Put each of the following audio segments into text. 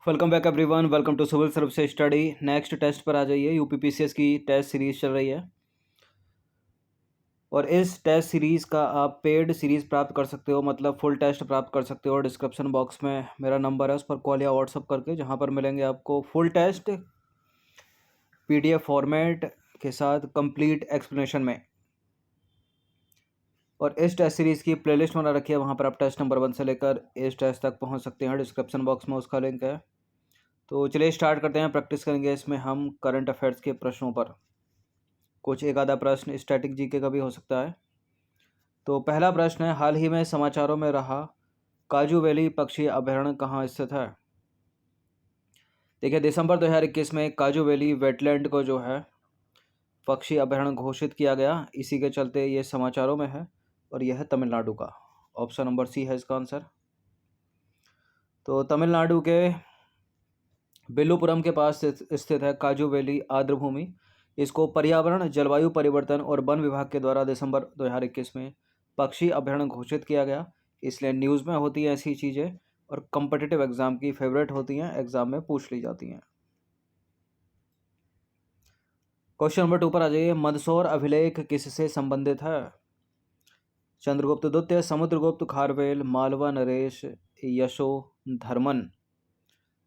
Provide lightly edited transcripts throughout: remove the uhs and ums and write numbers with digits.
Welcome back everyone. Welcome to civil service study. Next test पर आ जाइए। UPPCS की टेस्ट सीरीज चल रही है और इस टेस्ट सीरीज़ का आप पेड सीरीज़ प्राप्त कर सकते हो, मतलब फुल टेस्ट प्राप्त कर सकते हो। डिस्क्रिप्शन बॉक्स में मेरा नंबर है, उस पर कॉल या व्हाट्सअप करके, जहां पर मिलेंगे आपको फुल टेस्ट पीडीएफ फॉर्मेट के साथ कंप्लीट एक्सप्लेनेशन में। और इस टेस्ट सीरीज़ की प्लेलिस्ट बना रखी है, वहाँ पर आप टेस्ट नंबर 1 से लेकर इस टेस्ट तक पहुँच सकते हैं। डिस्क्रिप्शन बॉक्स में उसका लिंक है। तो चलिए स्टार्ट करते हैं। प्रैक्टिस करेंगे इसमें हम करंट अफेयर्स के प्रश्नों पर। कुछ एक आधा प्रश्न स्टैटिक जीके का भी हो सकता है। तो पहला प्रश्न है, हाल ही में समाचारों में रहा काजू वैली पक्षी अभयारण्य कहाँ स्थित है? देखिए, दिसंबर 2021 में काजू वैली वेटलैंड को जो है पक्षी अभयारण्य घोषित किया गया। इसी के चलते ये समाचारों में है और यह है तमिलनाडु का। ऑप्शन नंबर सी है इसका आंसर। तो तमिलनाडु के बिल्लुपुरम के पास स्थित है काजू वैली आर्द्रभूमि। इसको पर्यावरण, जलवायु परिवर्तन और वन विभाग के द्वारा दिसंबर 2021 में पक्षी अभयारण्य घोषित किया गया। इसलिए न्यूज़ में होती हैं ऐसी चीज़ें और कॉम्पिटिटिव एग्जाम की फेवरेट होती हैं, एग्जाम में पूछ ली जाती हैं। क्वेश्चन नंबर 2 पर आ जाइए। मंदसौर अभिलेख किससे संबंधित है? चंद्रगुप्त द्वितीय, समुद्रगुप्त, खारवेल, मालवा नरेश, यशोधर्मन।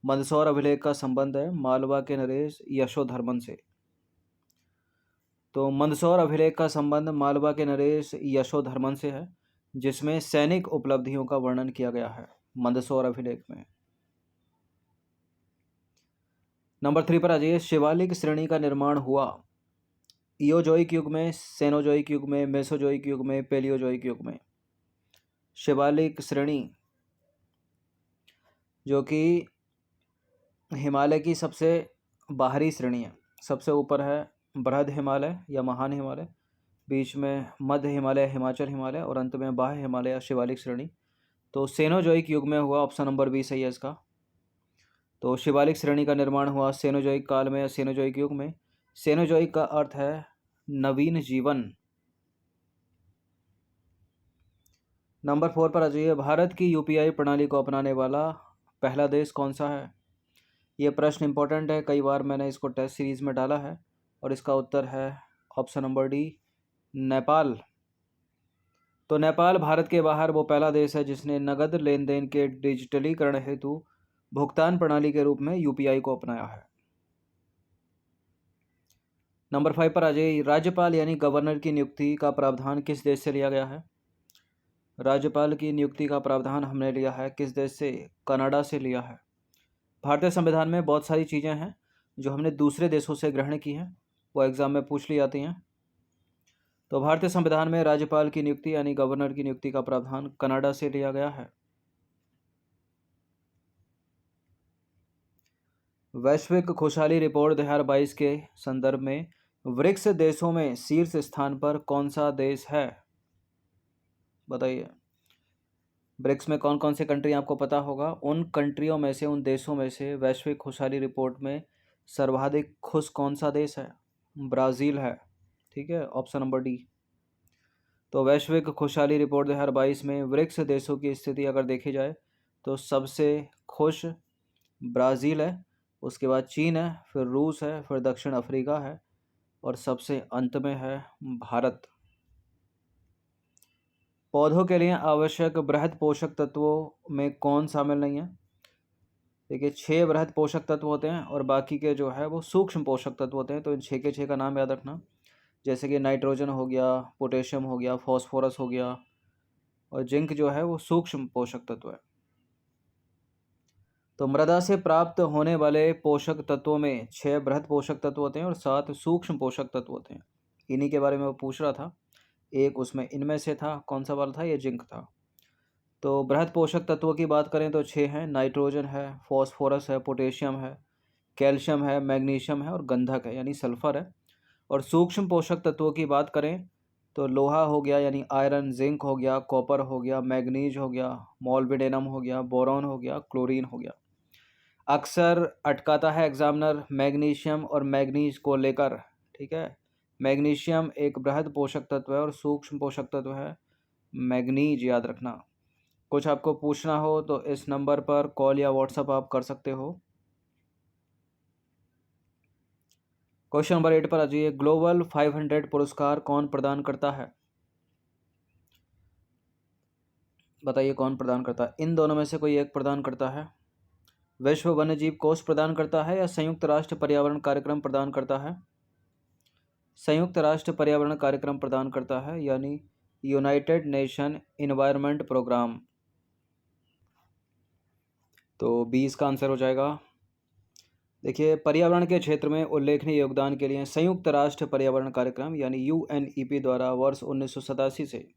मंदसौर अभिलेख का संबंध है मालवा के नरेश यशोधर्मन से। तो मंदसौर अभिलेख का संबंध मालवा के नरेश यशोधर्मन से है, जिसमें सैनिक उपलब्धियों का वर्णन किया गया है मंदसौर अभिलेख में। नंबर 3 पर आ जाइए। शिवालिक श्रेणी का निर्माण हुआ इयोजोइक युग में, सेनोजोइक युग में, मेसोजोइक युग में, पेलियोजोइक युग में? शिवालिक श्रेणी जो कि हिमालय की सबसे बाहरी श्रेणी है, सबसे ऊपर है बृहद हिमालय या महान हिमालय, बीच में मध्य हिमालय, हिमाचल हिमालय और अंत में बाह्य हिमालय या शिवालिक श्रेणी। तो सेनोजोइक युग में हुआ। ऑप्शन नंबर बी सही है इसका। तो शिवालिक श्रेणी का निर्माण हुआ सेनोजोइक काल में या सेनोजोइक युग में। सेनोजोइक का अर्थ है नवीन जीवन। नंबर 4 पर आ जाइए। भारत की यूपीआई प्रणाली को अपनाने वाला पहला देश कौन सा है? ये प्रश्न इंपॉर्टेंट है, कई बार मैंने इसको टेस्ट सीरीज में डाला है और इसका उत्तर है ऑप्शन नंबर डी, नेपाल। तो नेपाल भारत के बाहर वो पहला देश है जिसने नगद लेन देन के डिजिटलीकरण हेतु भुगतान प्रणाली के रूप में यूपीआई को अपनाया है। नंबर 5 पर आ जाइए। राज्यपाल यानी गवर्नर की नियुक्ति का प्रावधान किस देश से लिया गया है? राज्यपाल की नियुक्ति का प्रावधान हमने लिया है किस देश से? कनाडा से लिया है। भारतीय संविधान में बहुत सारी चीज़ें हैं जो हमने दूसरे देशों से ग्रहण की हैं, वो एग्ज़ाम में पूछ ली जाती हैं। तो भारतीय संविधान में राज्यपाल की नियुक्ति यानी गवर्नर की नियुक्ति का प्रावधान कनाडा से लिया गया है। वैश्विक खुशहाली रिपोर्ट 2022 के संदर्भ में ब्रिक्स देशों में शीर्ष स्थान पर कौन सा देश है? बताइए। ब्रिक्स में कौन कौन से कंट्री आपको पता होगा। उन कंट्रियों में से, उन देशों में से वैश्विक खुशहाली रिपोर्ट में सर्वाधिक खुश कौन सा देश है? ब्राज़ील है। ठीक है, ऑप्शन नंबर डी। तो वैश्विक खुशहाली रिपोर्ट 2022 में ब्रिक्स देशों की स्थिति अगर देखी जाए तो सबसे खुश ब्राज़ील है, उसके बाद चीन है, फिर रूस है, फिर दक्षिण अफ्रीका है और सबसे अंत में है भारत। पौधों के लिए आवश्यक बृहद पोषक तत्वों में कौन शामिल नहीं है? देखिए, 6 बृहद पोषक तत्व होते हैं और बाकी के जो है वो सूक्ष्म पोषक तत्व होते हैं। तो इन 6 के 6 का नाम याद रखना, जैसे कि नाइट्रोजन हो गया, पोटेशियम हो गया, फॉस्फोरस हो गया और जिंक जो है वो सूक्ष्म पोषक तत्व है। तो मृदा से प्राप्त होने वाले पोषक तत्वों में 6 बृहद पोषक तत्व होते हैं और 7 सूक्ष्म पोषक तत्व होते हैं। इन्हीं के बारे में वो पूछ रहा था। एक उसमें इनमें से था, कौन सा वाला था? ये जिंक था। तो बृहद पोषक तत्वों की बात करें तो 6 हैं। नाइट्रोजन है, फॉस्फोरस है, पोटेशियम है, कैल्शियम है, मैग्नीशियम है और गंधक है यानी सल्फर है। और सूक्ष्म पोषक तत्वों की बात करें तो लोहा हो गया यानी आयरन, जिंक हो गया, कॉपर हो गया, मैग्नीज हो गया, मोल्बिडेनम हो गया, बोरॉन हो गया, क्लोरीन हो गया। अक्सर अटकाता है एग्जामिनर मैग्नीशियम और मैग्नीज को लेकर। ठीक है, मैग्नीशियम एक बृहद पोषक तत्व है और सूक्ष्म पोषक तत्व है मैग्नीज, याद रखना। कुछ आपको पूछना हो तो इस नंबर पर कॉल या व्हाट्सएप आप कर सकते हो। क्वेश्चन नंबर 8 पर आ जाइए। ग्लोबल 500 पुरस्कार कौन प्रदान करता है? बताइए कौन प्रदान करता है? इन दोनों में से कोई एक प्रदान करता है। विश्व वन्यजीव कोष प्रदान करता है या संयुक्त राष्ट्र पर्यावरण कार्यक्रम प्रदान करता है? संयुक्त राष्ट्र पर्यावरण कार्यक्रम प्रदान करता है, यानी यूनाइटेड नेशन इन्वायरमेंट प्रोग्राम। तो 20 का आंसर हो जाएगा। देखिए, पर्यावरण के क्षेत्र में उल्लेखनीय योगदान के लिए संयुक्त राष्ट्र पर्यावरण कार्यक्रम यानी यूएनईपी द्वारा वर्ष 1987 से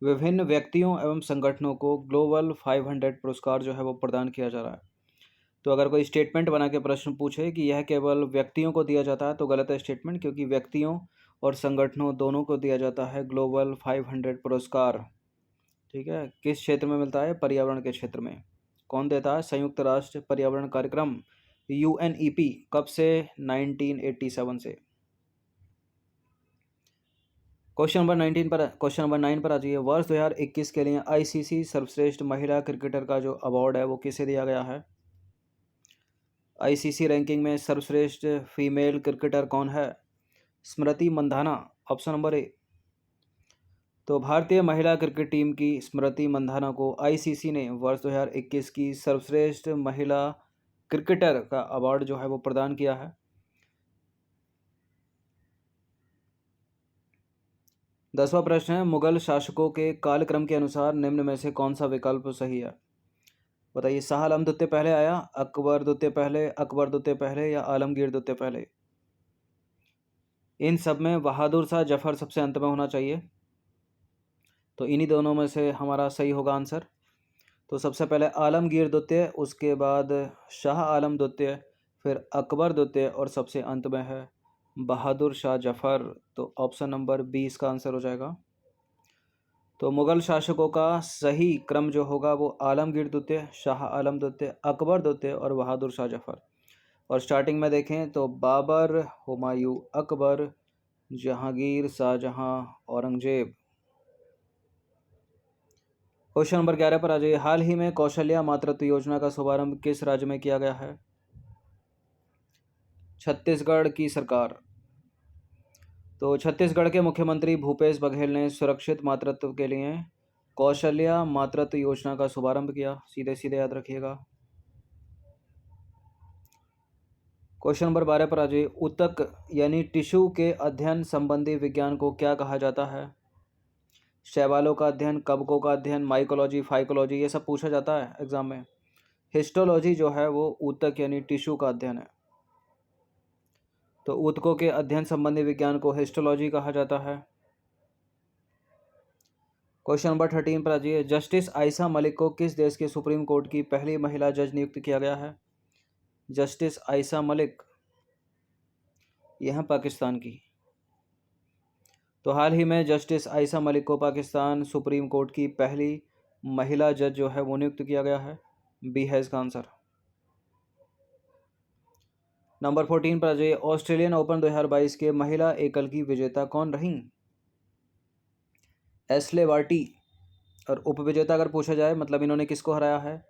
विभिन्न व्यक्तियों एवं संगठनों को ग्लोबल 500 पुरस्कार जो है वो प्रदान किया जा रहा है। तो अगर कोई स्टेटमेंट बना के प्रश्न पूछे कि यह केवल व्यक्तियों को दिया जाता है तो गलत है स्टेटमेंट, क्योंकि व्यक्तियों और संगठनों दोनों को दिया जाता है ग्लोबल 500 पुरस्कार। ठीक है, किस क्षेत्र में मिलता है? पर्यावरण के क्षेत्र में। कौन देता है? संयुक्त राष्ट्र पर्यावरण कार्यक्रम यूएनईपी। कब से? 1987 से। क्वेश्चन नंबर 9 पर आ जाइए। वर्ष 2021 के लिए आईसीसी सर्वश्रेष्ठ महिला क्रिकेटर का जो अवार्ड है वो किसे दिया गया है? आईसीसी रैंकिंग में सर्वश्रेष्ठ फीमेल क्रिकेटर कौन है? Smriti Mandhana, option number A. तो भारतीय महिला क्रिकेट टीम की स्मृति मंधाना को आईसीसी ने वर्ष 2021 की सर्वश्रेष्ठ महिला क्रिकेटर का अवार्ड जो है वो प्रदान किया है। 10वां प्रश्न है, मुगल शासकों के कालक्रम के अनुसार निम्न में से कौन सा विकल्प सही है? बताइए, शाह आलम द्वितीय पहले आया, अकबर द्वितीय पहले, अकबर द्वितीय पहले या आलमगीर द्वितीय पहले? इन सब में बहादुर शाह जफर सबसे अंत में होना चाहिए। तो इन्हीं दोनों में से हमारा सही होगा आंसर। तो सबसे पहले आलमगीर द्वितीय, उसके बाद शाह आलम द्वितीय, फिर अकबर द्वितीय और सबसे अंत में है बहादुर शाह जफर। तो ऑप्शन नंबर 20 का आंसर हो जाएगा। तो मुगल शासकों का सही क्रम जो होगा वो आलमगीर द्वितीय, शाह आलम द्वितीय, अकबर द्वितीय और बहादुर शाह जफर। और स्टार्टिंग में देखें तो बाबर, हुमायूं, अकबर, जहांगीर, शाहजहां, औरंगजेब। क्वेश्चन नंबर 11 पर आ जाइए। हाल ही में कौशल्या मातृत्व योजना का शुभारंभ किस राज्य में किया गया है? छत्तीसगढ़ की सरकार। तो छत्तीसगढ़ के मुख्यमंत्री भूपेश बघेल ने सुरक्षित मातृत्व के लिए कौशल्या मातृत्व योजना का शुभारंभ किया। सीधे सीधे याद रखिएगा। क्वेश्चन नंबर 12 पर आ जाइए। ऊतक यानी टिश्यू के अध्ययन संबंधी विज्ञान को क्या कहा जाता है? शैवालों का अध्ययन, कवकों का अध्ययन, माइकोलॉजी, फाइकोलॉजी, ये सब पूछा जाता है एग्जाम में। हिस्टोलॉजी जो है वो ऊतक यानी टिश्यू का अध्ययन है। तो ऊतकों के अध्ययन संबंधी विज्ञान को हिस्टोलॉजी कहा जाता है। क्वेश्चन नंबर 13 पर आ जाइए। जस्टिस आयशा मलिक को किस देश के सुप्रीम कोर्ट की पहली महिला जज नियुक्त किया गया है? जस्टिस आयशा मलिक, यह पाकिस्तान की। तो हाल ही में जस्टिस आयशा मलिक को पाकिस्तान सुप्रीम कोर्ट की पहली महिला जज जो है वो नियुक्त किया गया है। बी है इसका आंसर। नंबर 14 पर आ जाइए। ऑस्ट्रेलियन ओपन 2022 के महिला एकल की विजेता कौन रहीं? Ashleigh Barty. और उपविजेता अगर पूछा जाए मतलब इन्होंने किसको हराया है?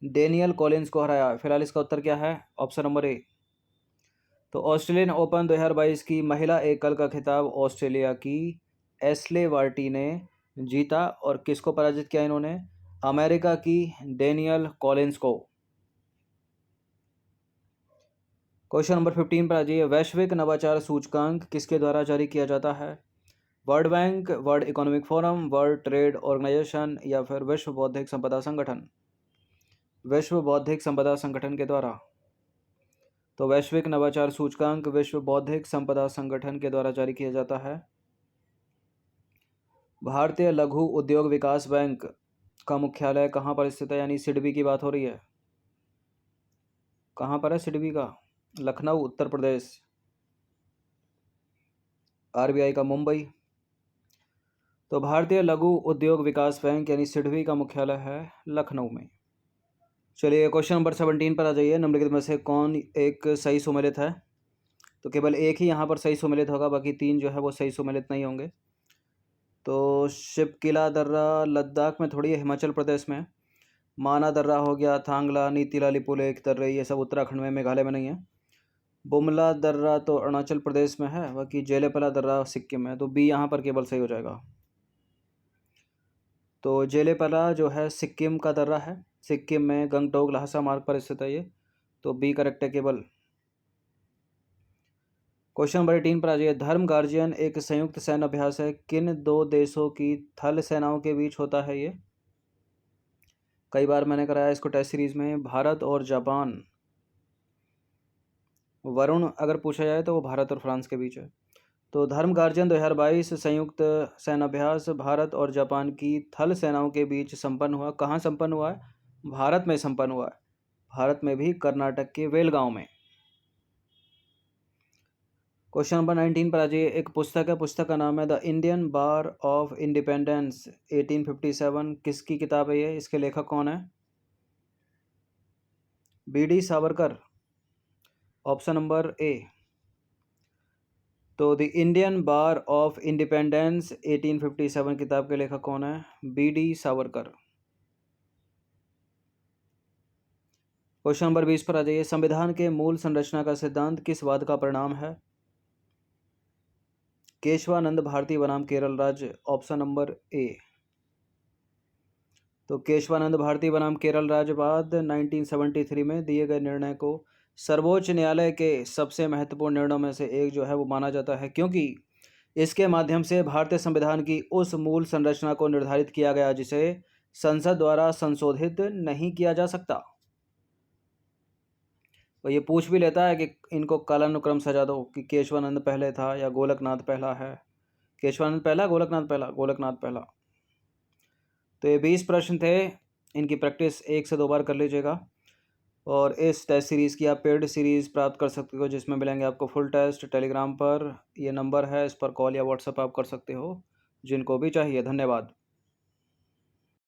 डेनियल कॉलिंस को हराया। फिलहाल इसका उत्तर क्या है? Option number A. तो ऑस्ट्रेलियन ओपन 2022 की महिला एकल का खिताब ऑस्ट्रेलिया की एशले बार्टी ने जीता। और किसको पराजित किया इन्होंने? अमेरिका की डेनियल कॉलिंस को। क्वेश्चन नंबर 15 पर आ जाइए। वैश्विक नवाचार सूचकांक किसके द्वारा जारी किया जाता है? World Bank, World Economic Forum, World Trade Organization या फिर विश्व बौद्धिक संपदा संगठन? विश्व बौद्धिक संपदा संगठन के द्वारा। तो वैश्विक नवाचार सूचकांक विश्व बौद्धिक संपदा संगठन के द्वारा जारी किया जाता है। भारतीय लघु उद्योग विकास बैंक का मुख्यालय कहाँ पर स्थित है? यानी सिडबी की बात हो रही है। कहाँ पर है सिडबी का? लखनऊ, उत्तर प्रदेश। आरबीआई का मुंबई। तो भारतीय लघु उद्योग विकास बैंक यानी सिडबी का मुख्यालय है लखनऊ में। चलिए क्वेश्चन नंबर 17 पर आ जाइए। निम्नलिखित में से कौन एक सही सुमेलित है? तो केवल एक ही यहाँ पर सही सुमेलित होगा, बाकी तीन जो है वो सही सुमेलित नहीं होंगे। तो शिपकिला दर्रा लद्दाख में थोड़ी है, हिमाचल प्रदेश में है। माना दर्रा हो गया, थांगला, नीतीला, लिपुलेख दर्रे, ये सब उत्तराखंड में, मेघालय में नहीं है। बुमला दर्रा तो अरुणाचल प्रदेश में है, बाकी जेलेपला दर्रा सिक्किम में है। तो बी यहाँ पर केवल सही हो जाएगा। तो जेलेपला जो है सिक्किम का दर्रा है, सिक्किम में गंगटोक ल्हासा मार्ग पर स्थित है ये। तो बी करेक्ट है केवल। क्वेश्चन नंबर 18 पर आ जाइए। धर्म गार्जियन एक संयुक्त सैन्य अभ्यास है, किन दो देशों की थल सेनाओं के बीच होता है ये? कई बार मैंने कराया इसको टेस्ट सीरीज में, भारत और जापान। वरुण अगर पूछा जाए तो वो भारत और फ्रांस के बीच है। तो धर्म गार्जियन 2022 संयुक्त सैन्याभ्यास भारत और जापान की थल सेनाओं के बीच संपन्न हुआ। कहाँ संपन्न हुआ है? भारत में संपन्न हुआ है, भारत में भी, कर्नाटक के वेलगांव में। क्वेश्चन नंबर 19 पर आ जाइए। एक पुस्तक है, पुस्तक का नाम है the Indian war of independence 1857। किसकी किताब है ये? इसके लेखक कौन है? B D. Savarkar, option number A. तो the Indian war of independence 1857 किताब के लेखक कौन है? बी.डी. सावरकर। क्वेश्चन नंबर 20 पर आ जाइए। संविधान के मूल संरचना का सिद्धांत किस वाद का परिणाम है? केशवानंद भारती बनाम केरल राज्य, ऑप्शन नंबर ए। तो केशवानंद भारती बनाम केरल राज्य वाद 1973 में दिए गए निर्णय को सर्वोच्च न्यायालय के सबसे महत्वपूर्ण निर्णयों में से एक जो है वो माना जाता है, क्योंकि इसके माध्यम से भारतीय संविधान की उस मूल संरचना को निर्धारित किया गया जिसे संसद द्वारा संशोधित नहीं किया जा सकता। तो ये पूछ भी लेता है कि इनको कालानुक्रम सजा दो कि केशवानंद पहले था या गोलकनाथ पहला है। केशवानंद पहला, गोलकनाथ पहला? गोलकनाथ पहला। तो ये 20 प्रश्न थे, इनकी प्रैक्टिस 1 से 2 बार कर लीजिएगा। और इस टेस्ट सीरीज़ की आप पेड सीरीज़ प्राप्त कर सकते हो, जिसमें मिलेंगे आपको फुल टेस्ट। टेलीग्राम पर ये नंबर है, इस पर कॉल या व्हाट्सएप आप कर सकते हो, जिनको भी चाहिए। धन्यवाद।